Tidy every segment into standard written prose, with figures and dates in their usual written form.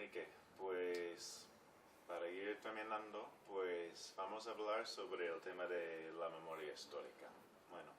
Enrique, pues para ir terminando, pues vamos a hablar sobre el tema de la memoria histórica. Bueno,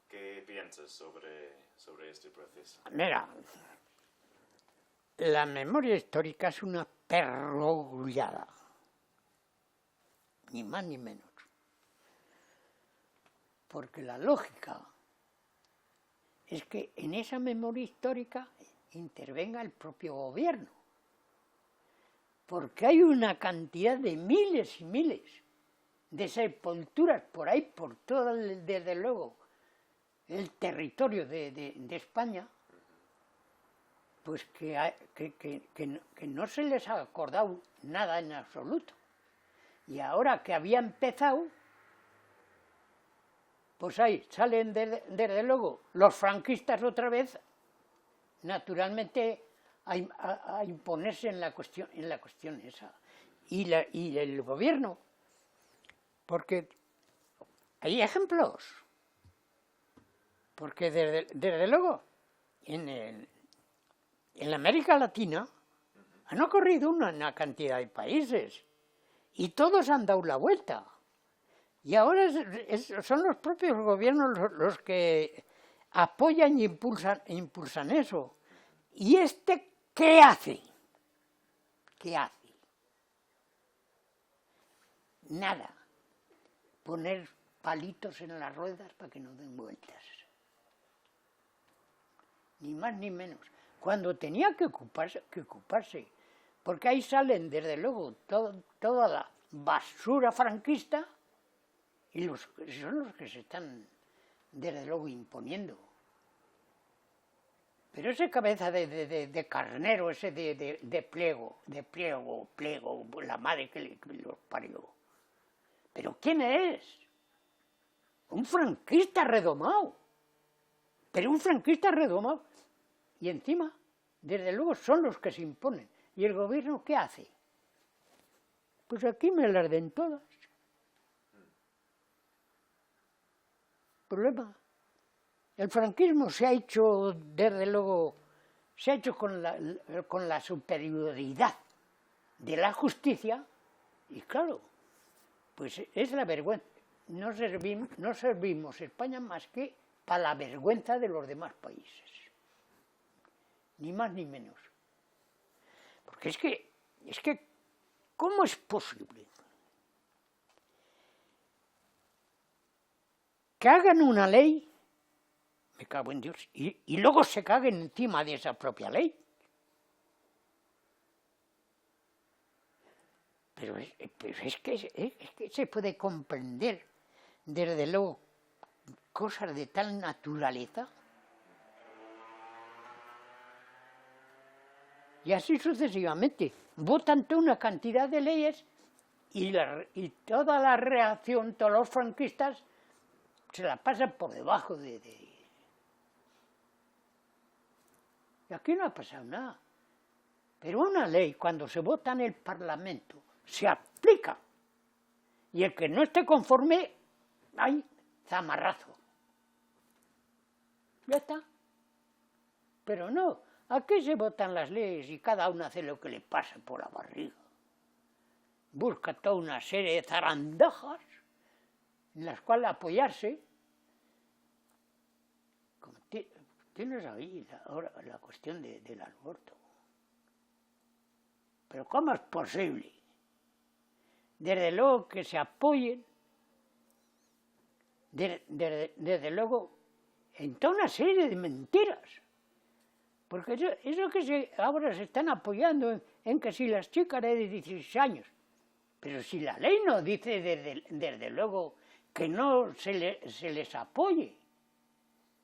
¿qué piensas sobre este proceso? Mira, la memoria histórica es una perogrullada, ni más ni menos. Porque la lógica es que en esa memoria histórica intervenga el propio gobierno. Porque hay una cantidad de miles y miles de sepulturas por ahí, por todo, desde luego, el territorio de España, pues que no se les ha acordado nada en absoluto. Y ahora que había empezado, pues ahí salen desde luego los franquistas otra vez, naturalmente, a imponerse en la cuestión esa. Y el gobierno, porque hay ejemplos, porque desde luego en la América Latina han ocurrido una cantidad de países y todos han dado la vuelta. Y ahora son los propios gobiernos los que apoyan y impulsan eso. ¿Y qué hace? ¿Qué hace? Nada. Poner palitos en las ruedas para que no den vueltas. Ni más ni menos. Cuando tenía que ocuparse. Porque ahí salen, desde luego, toda la basura franquista y son los que se están, desde luego, imponiendo. Pero ese cabeza de carnero, ese de pliego, la madre que los parió. ¿Pero quién es? Un franquista redomado. Pero un franquista redomado. Y encima, desde luego, son los que se imponen. ¿Y el gobierno qué hace? Pues aquí me las den todas. Problema. El franquismo se ha hecho, desde luego, se ha hecho con la superioridad de la justicia, y claro, pues es la vergüenza. No servimos España más que para la vergüenza de los demás países. Ni más ni menos. Porque es que, ¿cómo es posible que hagan una ley, me cago en Dios, y luego se caguen encima de esa propia ley? Pero es que se puede comprender, desde luego, cosas de tal naturaleza. Y así sucesivamente. Votan toda una cantidad de leyes y toda la reacción, todos los franquistas, se la pasan por debajo Y aquí no ha pasado nada. Pero una ley, cuando se vota en el Parlamento, se aplica. Y el que no esté conforme, ¡ay! Zamarrazo. Ya está. Pero no, aquí se votan las leyes y cada uno hace lo que le pasa por la barriga. Busca toda una serie de zarandajas en las cuales apoyarse. Como tienes ahí ahora la cuestión del aborto. Pero ¿cómo es posible? Desde luego que se apoyen, desde luego, en toda una serie de mentiras. Porque eso que ahora se están apoyando en que si las chicas de 16 años, pero si la ley no dice desde luego que no se les apoye.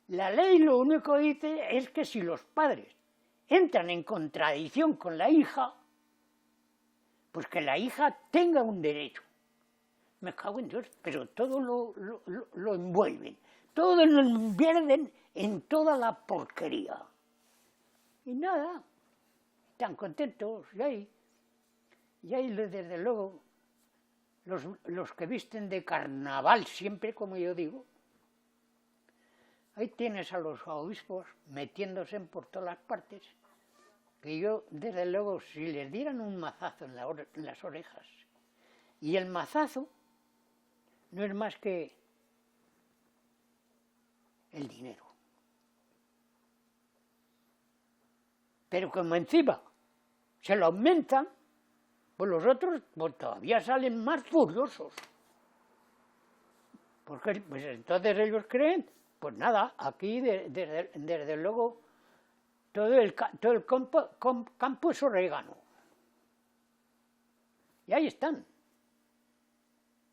La ley lo único que dice es que si los padres entran en contradicción con la hija, pues que la hija tenga un derecho. Me cago en Dios, pero todo lo envuelven, todo lo invierten en toda la porquería. Y nada, están contentos, y ahí desde luego, los que visten de carnaval siempre, como yo digo, ahí tienes a los obispos metiéndose por todas las partes, que yo, desde luego, si les dieran un mazazo en las orejas, y el mazazo no es más que el dinero. Pero como encima se lo aumentan, pues los otros pues, todavía salen más furiosos. Porque pues, entonces ellos creen, pues nada, aquí desde luego todo el campo es orégano. Y ahí están,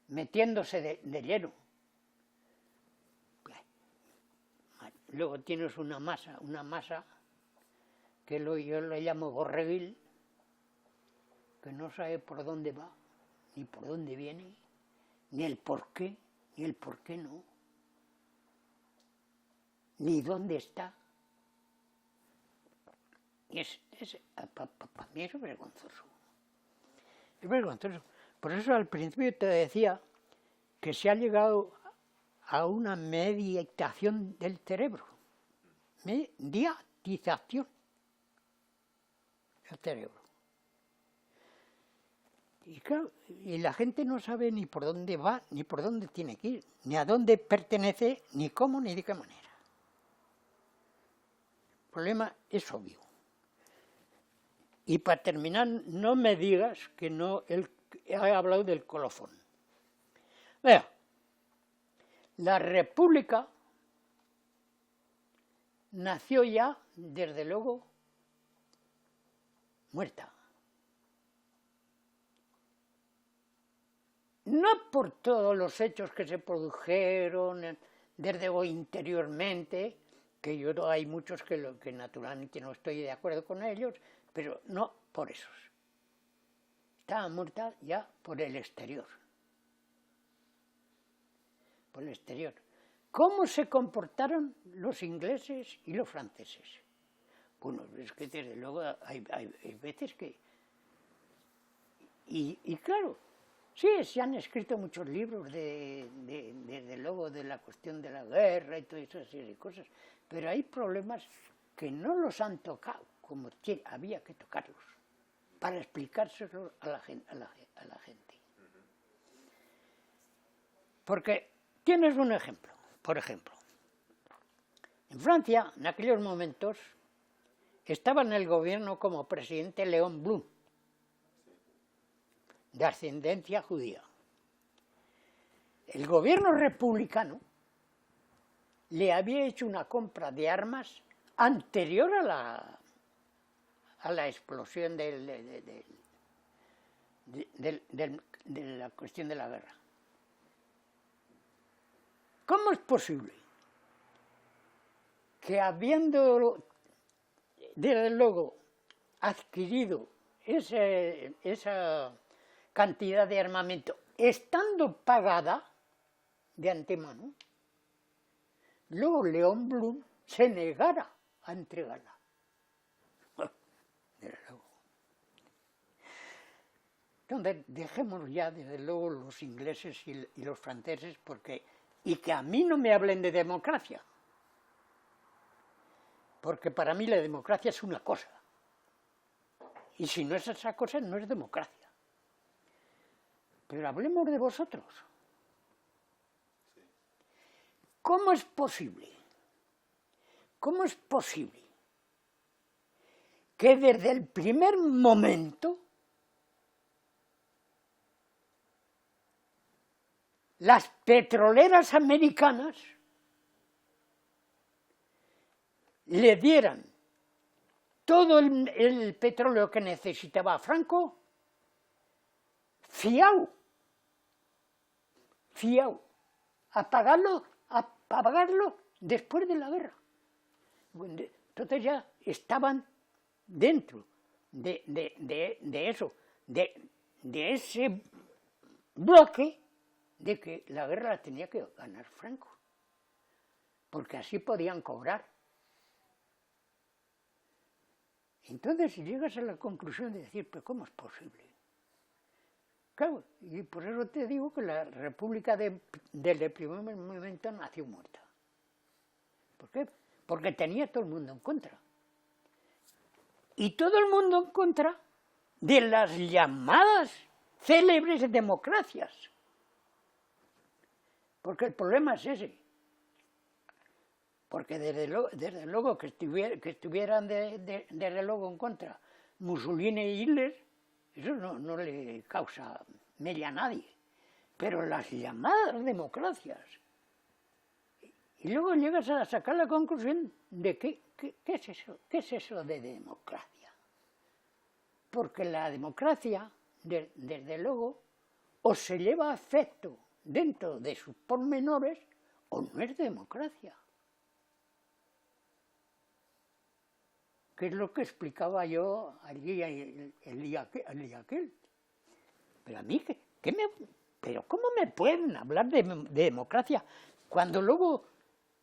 metiéndose de lleno. Luego tienes una masa que yo le llamo borreguil, que no sabe por dónde va, ni por dónde viene, ni el por qué no, ni dónde está. Y para mí eso es vergonzoso. Es vergonzoso. Por eso al principio te decía que se ha llegado a una mediatización del cerebro. Mediatización del cerebro. Y claro, y la gente no sabe ni por dónde va, ni por dónde tiene que ir, ni a dónde pertenece, ni cómo, ni de qué manera. El problema es obvio. Y para terminar, no me digas que no he hablado del colofón. Vea, la República nació ya, desde luego, muerta. No por todos los hechos que se produjeron desde hoy interiormente, que yo hay muchos que naturalmente no estoy de acuerdo con ellos, pero no por esos. Estaba muerta ya por el exterior. Por el exterior. ¿Cómo se comportaron los ingleses y los franceses? Bueno, es que desde luego hay veces que... Y claro, sí, se han escrito muchos libros desde luego de la cuestión de la guerra y todas esas serie de cosas, pero hay problemas que no los han tocado como había que tocarlos, para explicárselos a la gente. Porque tienes un ejemplo, por ejemplo, en Francia, en aquellos momentos, estaba en el gobierno como presidente Léon Blum, de ascendencia judía. El gobierno republicano le había hecho una compra de armas anterior a la explosión de la cuestión de la guerra. ¿Cómo es posible que habiendo, desde luego, adquirido esa cantidad de armamento, estando pagada de antemano, luego Léon Blum se negara a entregarla? Desde luego. Entonces, dejemos ya, desde luego, los ingleses y los franceses, y que a mí no me hablen de democracia, porque para mí la democracia es una cosa, y si no es esa cosa, no es democracia. Pero hablemos de vosotros. ¿Cómo es posible? ¿Cómo es posible que desde el primer momento las petroleras americanas le dieran todo el petróleo que necesitaba Franco fiao, a pagarlo después de la guerra? Entonces ya estaban dentro de eso, de ese bloque de que la guerra la tenía que ganar Franco, porque así podían cobrar. Entonces llegas a la conclusión de decir, pero ¿cómo es posible? Claro, y por eso te digo que la República desde el primer momento nació muerta. ¿Por qué? Porque tenía todo el mundo en contra. y todo el mundo en contra de las llamadas célebres democracias. Porque el problema es ese. Porque desde luego que estuvieran desde luego en contra Mussolini y Hitler, eso no le causa mella a nadie. Pero las llamadas democracias. Y luego llegas a sacar la conclusión de qué es eso de democracia. Porque la democracia, desde luego, o se lleva a efecto dentro de sus pormenores o no es democracia. Que es lo que explicaba yo el día aquel. Pero a mí, pero ¿cómo me pueden hablar de democracia cuando luego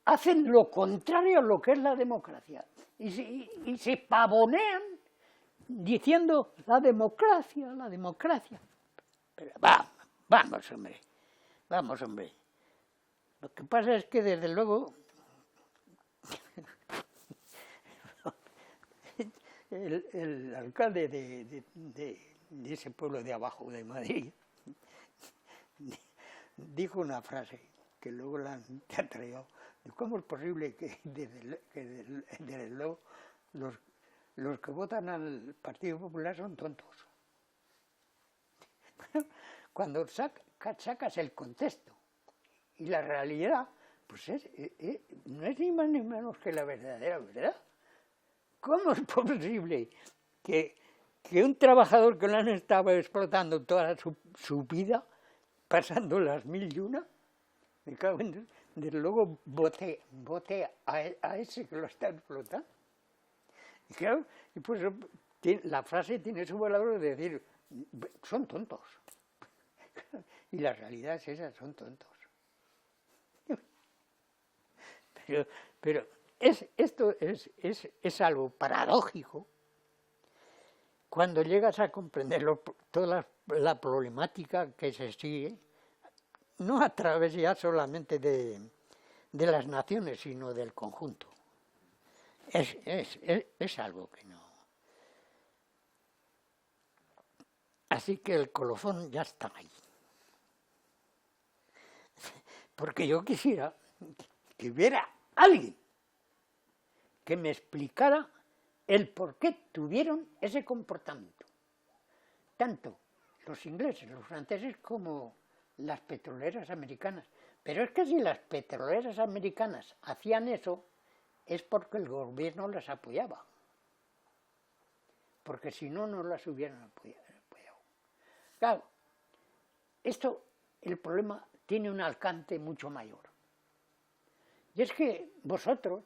hacen lo contrario a lo que es la democracia? Y se pavonean diciendo la democracia. Pero vamos, hombre. Lo que pasa es que desde luego el alcalde de ese pueblo de abajo de Madrid dijo una frase que luego la han traído. ¿Cómo es posible que desde luego los que votan al Partido Popular son tontos? Cuando sacas el contexto y la realidad, pues no es ni más ni menos que la verdadera verdad. ¿Cómo es posible que un trabajador que lo han estado explotando toda su vida, pasando las 1001, me cago en Dios, desde luego vote a ese que lo está explotando? Y claro, y pues la frase tiene su valor de decir, son tontos. Y la realidad es esa, son tontos. Pero esto es algo paradójico cuando llegas a comprender toda la problemática que se sigue, no a través ya solamente de las naciones, sino del conjunto. Es algo que no. Así que el colofón ya está ahí. Porque yo quisiera que hubiera alguien que me explicara el por qué tuvieron ese comportamiento. Tanto los ingleses, los franceses, como las petroleras americanas. Pero es que si las petroleras americanas hacían eso, es porque el gobierno las apoyaba. Porque si no, no las hubieran apoyado. Claro, el problema tiene un alcance mucho mayor. Y es que vosotros,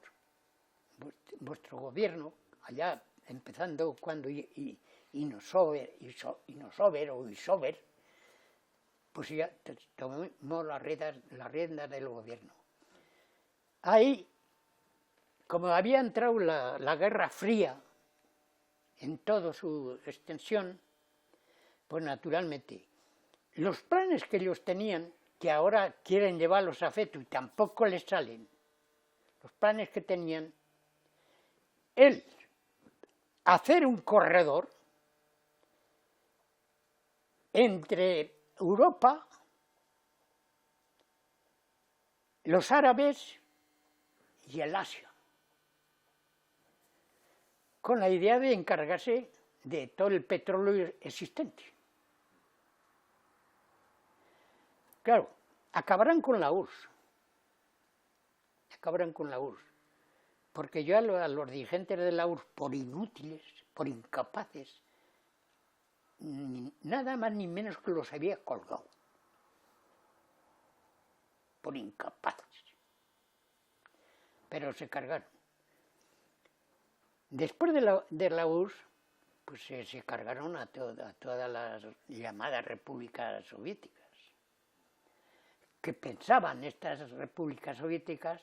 vuestro gobierno, allá empezando cuando Inossover o Isover, pues ya tomó la rienda del gobierno. Ahí, como había entrado la Guerra Fría en toda su extensión, pues naturalmente, los planes que ellos tenían, que ahora quieren llevarlos a efecto y tampoco les salen, los planes que tenían, hacer un corredor entre Europa, los árabes y el Asia, con la idea de encargarse de todo el petróleo existente. Claro, acabarán con la URSS, porque yo a los dirigentes de la URSS, por inútiles, por incapaces, nada más ni menos que los había colgado, por incapaces, pero se cargaron. Después de la URSS, pues se cargaron a todas las llamadas repúblicas soviéticas, que pensaban estas repúblicas soviéticas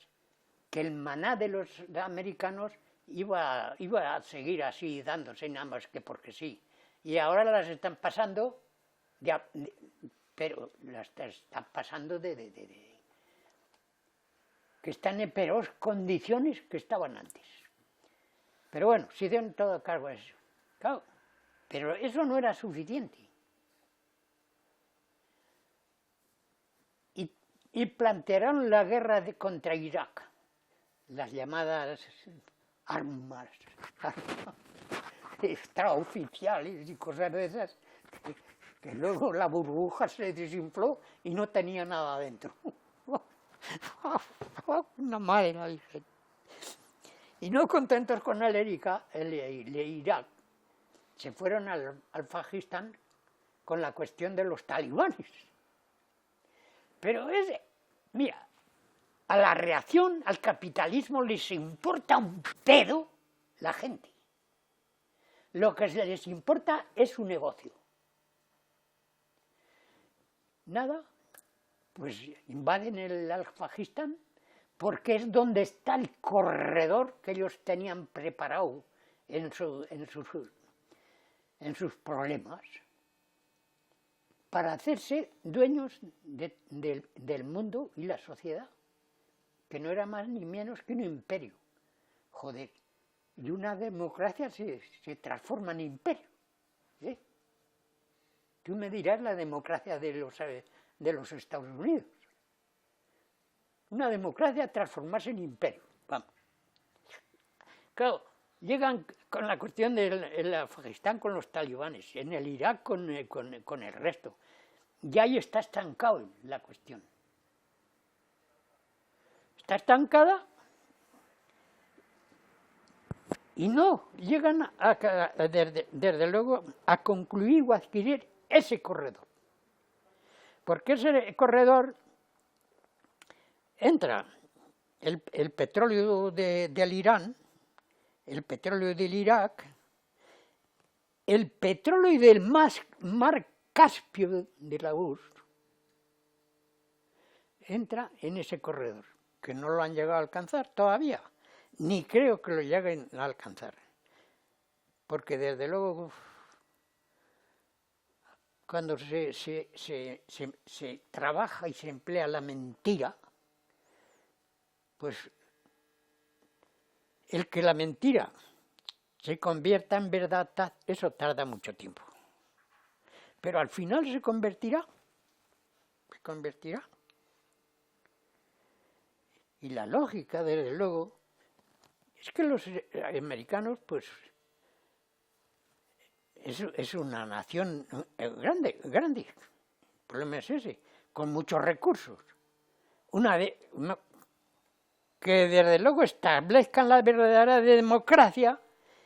que el maná de los americanos iba a seguir así dándose nada más que porque sí. Y ahora las están pasando, pero las están pasando que están en peores condiciones que estaban antes. Pero bueno, se dieron todo cargo a eso. Claro, pero eso no era suficiente. Y plantearon la guerra contra Irak, las llamadas armas extraoficiales y cosas de esas, que luego la burbuja se desinfló y no tenía nada dentro. Una madre la Virgen. Y no contentos con el Irak, se fueron al Fajistán con la cuestión de los talibanes. Pero mira, a la reacción, al capitalismo les importa un pedo la gente. Lo que les importa es su negocio. Nada, pues invaden el Afganistán porque es donde está el corredor que ellos tenían preparado en sus problemas, para hacerse dueños del mundo y la sociedad, que no era más ni menos que un imperio. Joder, y una democracia se transforma en imperio. ¿Eh? Tú me dirás la democracia de los Estados Unidos. Una democracia transformarse en imperio. Vamos. Claro, llegan con la cuestión del Afganistán con los talibanes, en el Irak con el resto. Y ahí está estancado la cuestión. Está estancada y no llegan desde luego a concluir o adquirir ese corredor. Porque ese corredor entra el petróleo del Irán, el petróleo del Irak, el petróleo del mar Caspio de la URSS, entra en ese corredor, que no lo han llegado a alcanzar todavía, ni creo que lo lleguen a alcanzar, porque desde luego cuando se trabaja y se emplea la mentira, pues el que la mentira se convierta en verdad, eso tarda mucho tiempo. Pero al final se convertirá. Y la lógica, desde luego, es que los americanos, pues, es una nación grande. El problema es ese, con muchos recursos. Que desde luego establezcan la verdadera democracia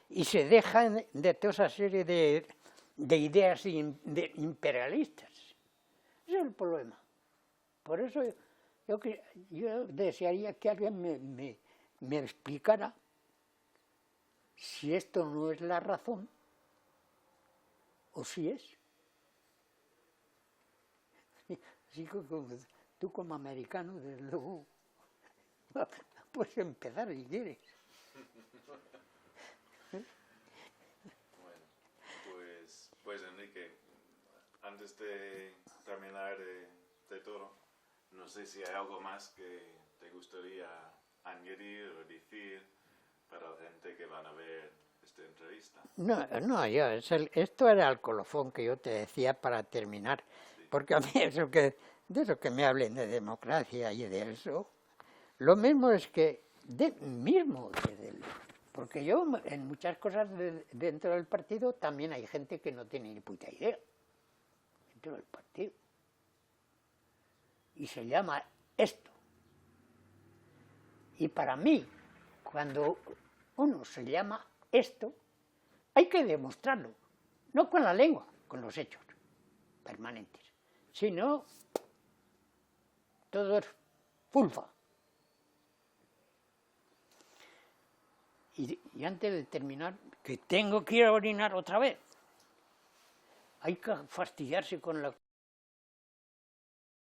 y se dejan de toda esa serie de ideas imperialistas. Ese es el problema. Por eso yo desearía que alguien me explicara si esto no es la razón o si es. Así que tú como americano, desde luego, puedes empezar si quieres. Pues Enrique, antes de terminar de todo, no sé si hay algo más que te gustaría añadir o decir para la gente que van a ver esta entrevista. No, esto era el colofón que yo te decía para terminar, sí. Porque a mí de eso que me hablen de democracia y de eso, lo mismo es que porque yo en muchas cosas dentro del partido también hay gente que no tiene ni puta idea dentro del partido. Y se llama esto. Y para mí, cuando uno se llama esto, hay que demostrarlo, no con la lengua, con los hechos permanentes, sino todo es fulfa. Y antes de terminar, que tengo que ir a orinar otra vez. Hay que fastidiarse con la